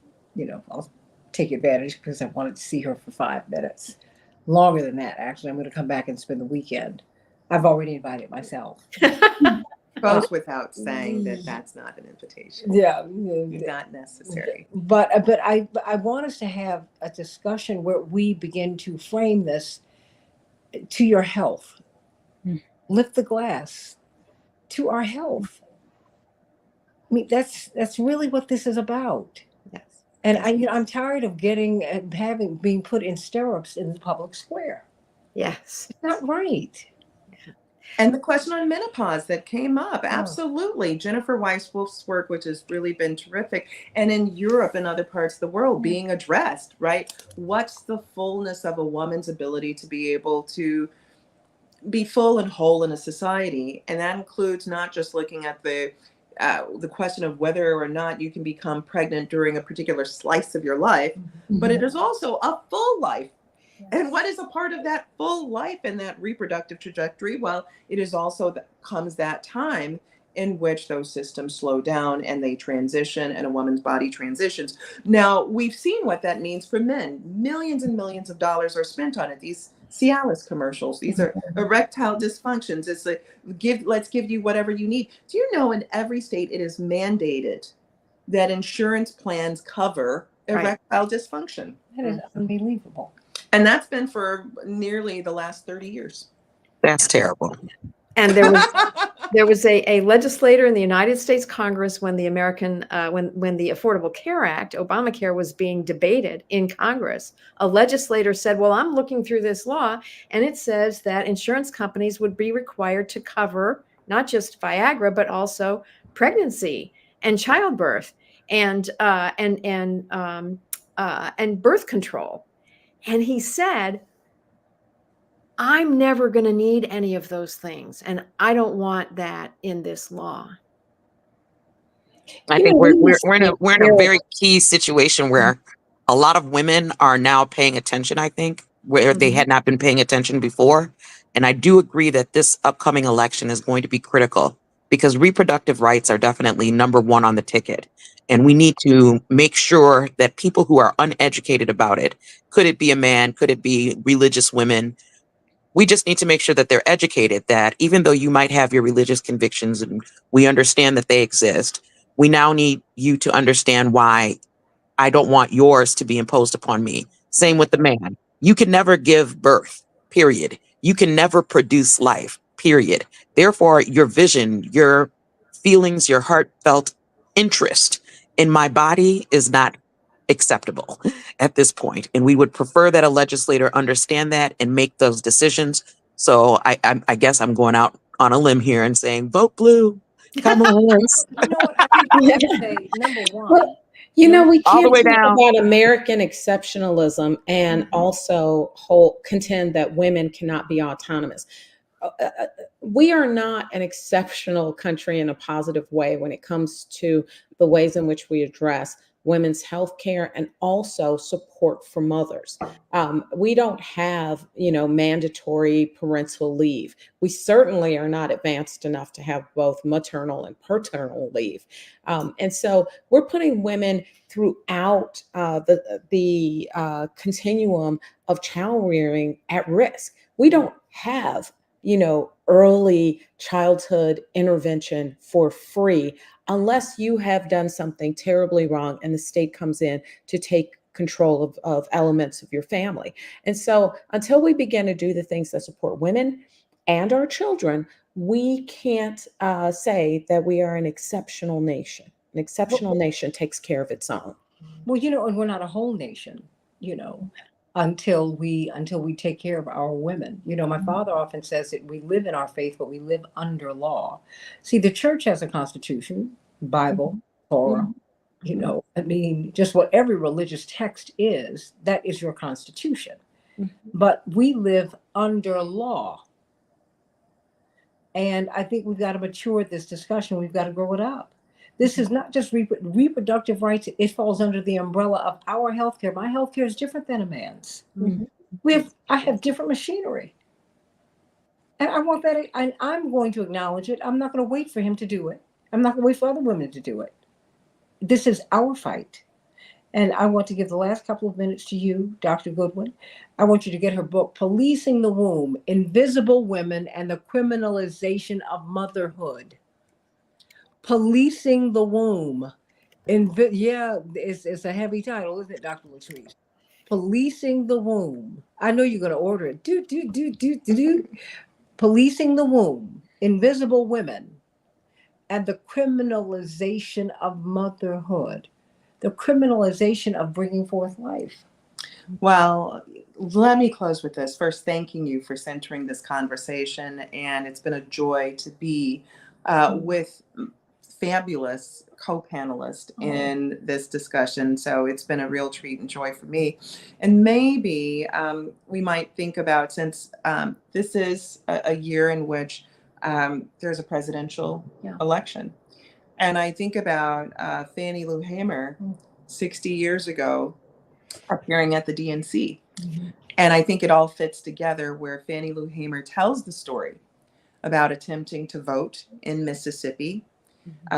I'll take advantage, because I wanted to see her for 5 minutes, longer than that. Actually, I'm going to come back and spend the weekend. I've already invited myself. Goes without saying that that's not an invitation. Yeah, Not necessary. But I want us to have a discussion where we begin to frame this to your health. lift the glass to our health. I mean, that's really what this is about. Yes. And I'm tired of getting and having being put in stirrups in the public square. Yes. It's not right. And the question on menopause that came up, Oh. absolutely. Jennifer Weiss-Wolf's work, which has really been terrific, and in Europe and other parts of the world being addressed, right? What's the fullness of a woman's ability to be able to be full and whole in a society? And that includes not just looking at the question of whether or not you can become pregnant during a particular slice of your life, but it is also a full life. And what is a part of that full life and that reproductive trajectory? Well, it is also that comes that time in which those systems slow down and they transition and a woman's body transitions. Now, we've seen what that means for men. Millions and millions of dollars are spent on it. These Cialis commercials, these are erectile dysfunctions. It's like, let's give you whatever you need. Do you know in every state it is mandated that insurance plans cover Right. erectile dysfunction? That is unbelievable. And that's been for nearly the last 30 years. That's terrible. And there was a legislator in the United States Congress when the when the Affordable Care Act, Obamacare, was being debated in Congress. A legislator said, well, I'm looking through this law, and it says that insurance companies would be required to cover not just Viagra, but also pregnancy and childbirth and birth control. And he said, I'm never going to need any of those things, and I don't want that in this law. I think we're in a very key situation where a lot of women are now paying attention, I think, where they had not been paying attention before. And I do agree that this upcoming election is going to be critical because reproductive rights are definitely number one on the ticket. And we need to make sure that people who are uneducated about it, could it be a man, could it be religious women, we just need to make sure that they're educated, that even though you might have your religious convictions and we understand that they exist, we now need you to understand why I don't want yours to be imposed upon me. Same with the man. You can never give birth, period. You can never produce life, period. Therefore, your vision, your feelings, your heartfelt interest in my body is not acceptable at this point. And we would prefer that a legislator understand that and make those decisions. So I guess I'm going out on a limb here and saying, vote blue. Come on. You know what? I think we have to say, number one. Well, you know, we All the can't way talk down. about American exceptionalism and also contend that women cannot be autonomous. We are not an exceptional country in a positive way when it comes to the ways in which we address women's health care and also support for mothers. We don't have, mandatory parental leave. We certainly are not advanced enough to have both maternal and paternal leave. And so we're putting women throughout the continuum of child rearing at risk. We don't have early childhood intervention for free unless you have done something terribly wrong and the state comes in to take control of elements of your family. And so until we begin to do the things that support women and our children, we can't say that we are an exceptional nation. An exceptional nation takes care of its own. Well, and we're not a whole nation, until we take care of our women. My father often says that we live in our faith, but we live under law. See, the church has a constitution, Bible, Torah, just what every religious text is, that is your constitution. But we live under law. And I think we've got to mature this discussion. We've got to grow it up. This is not just reproductive rights. It falls under the umbrella of our healthcare. My healthcare is different than a man's. I have different machinery. And I want that, and I'm going to acknowledge it. I'm not going to wait for him to do it. I'm not going to wait for other women to do it. This is our fight. And I want to give the last couple of minutes to you, Dr. Goodwin. I want you to get her book, Policing the Womb, Invisible Women and the Criminalization of Motherhood. Policing the Womb. It's a heavy title, isn't it, Dr. Latrice? Policing the Womb. I know you're going to order it. policing the womb, invisible women, and the criminalization of motherhood, the criminalization of bringing forth life. Well, let me close with this. First, thanking you for centering this conversation. And it's been a joy to be with fabulous co-panelists in this discussion. So it's been a real treat and joy for me. And maybe we might think about, since this is a year in which there's a presidential election. And I think about Fannie Lou Hamer 60 years ago appearing at the DNC. And I think it all fits together where Fannie Lou Hamer tells the story about attempting to vote in Mississippi.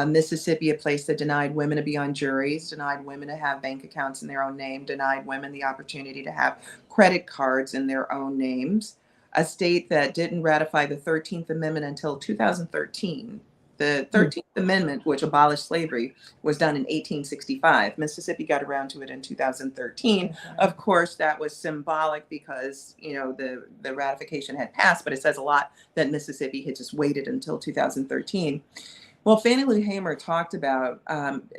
Mississippi, a place that denied women to be on juries, denied women to have bank accounts in their own name, denied women the opportunity to have credit cards in their own names. A state that didn't ratify the 13th Amendment until 2013. The 13th Amendment, which abolished slavery, was done in 1865. Mississippi got around to it in 2013. Of course, that was symbolic because, you know, the ratification had passed, but it says a lot that Mississippi had just waited until 2013. Well, Fannie Lou Hamer talked about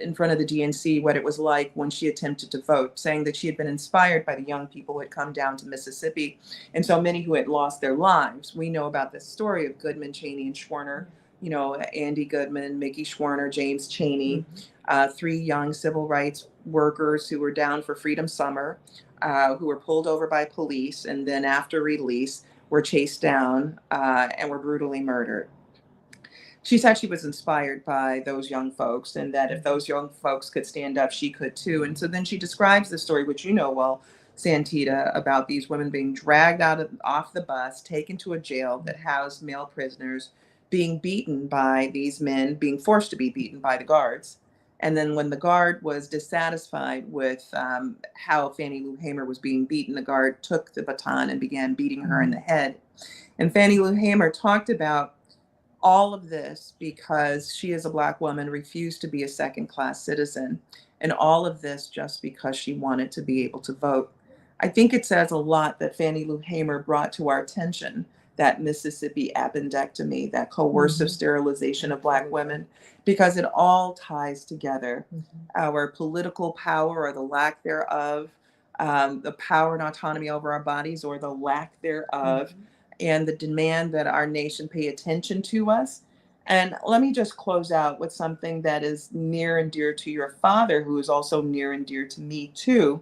in front of the DNC what it was like when she attempted to vote, saying that she had been inspired by the young people who had come down to Mississippi and so many who had lost their lives. We know about the story of Goodman, Cheney, and Schwerner, you know, Andy Goodman, Mickey Schwerner, James Cheney, 3 young civil rights workers who were down for Freedom Summer, who were pulled over by police and then after release were chased down and were brutally murdered. She said she was inspired by those young folks and that if those young folks could stand up, she could too. And so then she describes the story, which you know well, Santita, about these women being dragged off the bus, taken to a jail that housed male prisoners, being beaten by these men, being forced to be beaten by the guards. And then when the guard was dissatisfied with how Fannie Lou Hamer was being beaten, the guard took the baton and began beating her in the head. And Fannie Lou Hamer talked about all of this because she is a Black woman, refused to be a second-class citizen, and all of this just because she wanted to be able to vote. I think it says a lot that Fannie Lou Hamer brought to our attention that Mississippi appendectomy, that coercive sterilization of Black women, because it all ties together. Our political power or the lack thereof, the power and autonomy over our bodies or the lack thereof, and the demand that our nation pay attention to us. And let me just close out with something that is near and dear to your father, who is also near and dear to me too.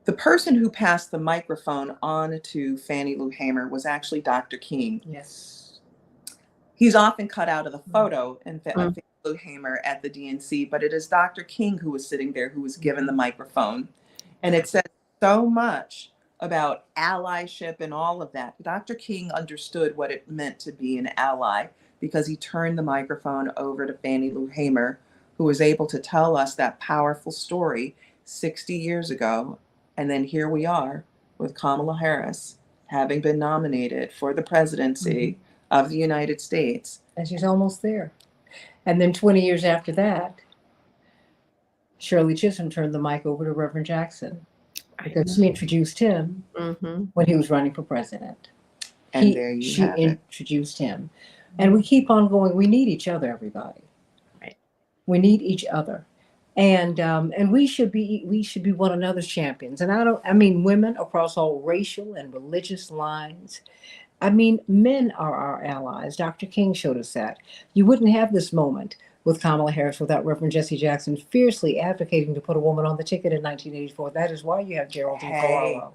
The person who passed the microphone on to Fannie Lou Hamer was actually Dr. King. Yes. He's often cut out of the photo in Fannie Lou Hamer at the DNC, but it is Dr. King who was sitting there who was given the microphone. And it says so much about allyship and all of that. Dr. King understood what it meant to be an ally because he turned the microphone over to Fannie Lou Hamer, who was able to tell us that powerful story 60 years ago. And then here we are with Kamala Harris having been nominated for the presidency of the United States. And she's almost there. And then 20 years after that, Shirley Chisholm turned the mic over to Reverend Jackson because she introduced him when he was running for president. And there you have it. She introduced him. And we keep on going. We need each other, everybody. Right. We need each other. And we should be one another's champions. And I mean women across all racial and religious lines. I mean, men are our allies. Dr. King showed us that. You wouldn't have this moment with Kamala Harris without Reverend Jesse Jackson fiercely advocating to put a woman on the ticket in 1984. That is why you have Geraldine Ferraro.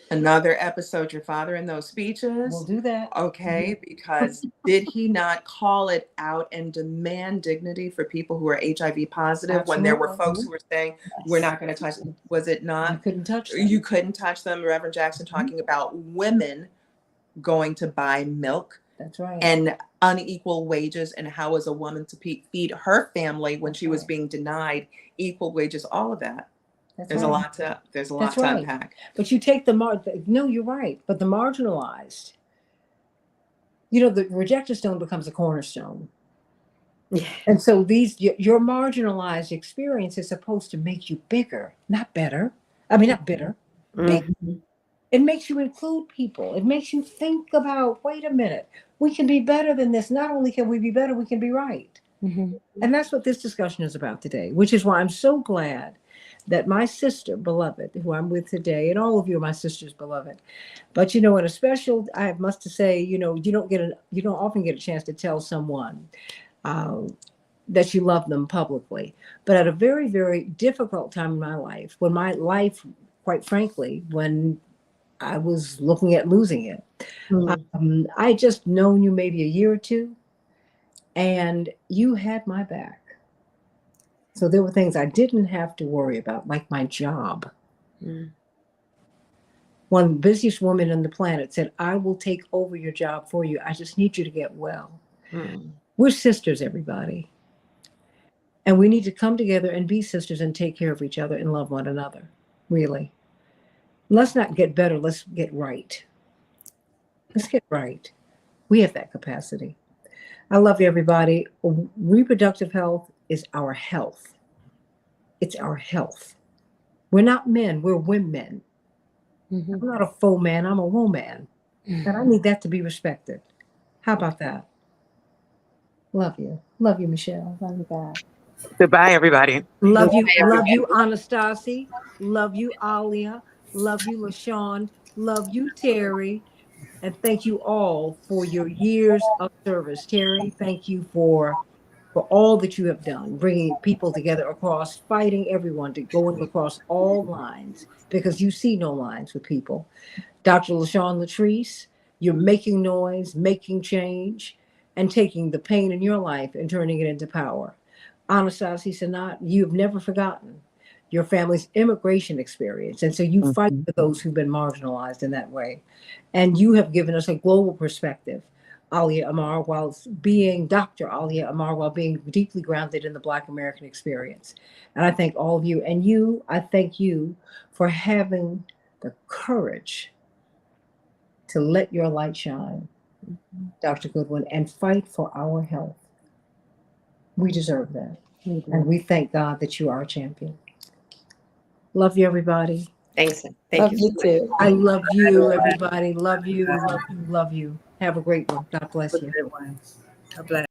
Another episode, your father in those speeches. We'll do that. Okay, because did he not call it out and demand dignity for people who are HIV positive when there were folks who were saying, we're not going to touch them? Was it not? You couldn't touch them. You couldn't touch them. Reverend Jackson talking about women going to buy milk. That's right. And unequal wages and how was a woman to feed her family when she was being denied equal wages, all of that. There's a lot to unpack. But you take no, you're right. But the marginalized, the rejected stone becomes a cornerstone. Yeah. And so your marginalized experience is supposed to make you bigger, not better. I mean, not bitter, big. It makes you include people. It makes you think about, wait a minute, we can be better than this. Not only can we be better, we can be right. Mhm. And that's what this discussion is about today, which is why I'm so glad that my sister, beloved, who I'm with today, and all of you are my sisters, beloved. But in a special, I must to say, you don't often get a chance to tell someone uh, that you love them publicly. But at a very, very difficult time in my life, when my life, quite frankly, when I was looking at losing it, I just known you maybe a year or two, and you had my back. So there were things I didn't have to worry about, like my job. Mm. One busiest woman on the planet said, I will take over your job for you. I just need you to get well. Mm. We're sisters, everybody. And we need to come together and be sisters and take care of each other and love one another. Really. Let's not get better. Let's get right. Let's get right. We have that capacity. I love you, everybody. Reproductive health is our health. It's our health. We're not men, we're women. Mhm. I'm not a faux man, I'm a woman. And I need that to be respected. How about that? Love you. Love you, Michelle. Love you, God. Goodbye, everybody. Love you, Anastasi. Love you, Alia. Love you, LaShawn. Love you, Terry. And thank you all for your years of service. Terry, thank you for all that you have done, bringing people together across, fighting everyone to going across all lines, because you see no lines with people. Dr. LaShawn Latrice, you're making noise, making change, and taking the pain in your life and turning it into power. Anastasia Sanat, you've never forgotten your family's immigration experience. And so you fight Mhm. for those who've been marginalized in that way. And you have given us a global perspective, Alia Amar, while being Dr. Alia Amar, while being deeply grounded in the Black American experience. And I thank all of you. And I thank you for having the courage to let your light shine, Dr. Goodwin, and fight for our health. We deserve that. And we thank God that you are a champion. Love you, everybody. Thanks. Thank Love you you so much. too. I love you, everybody. Love you, love you, love you. Have a great one. God bless you. Good one. God bless.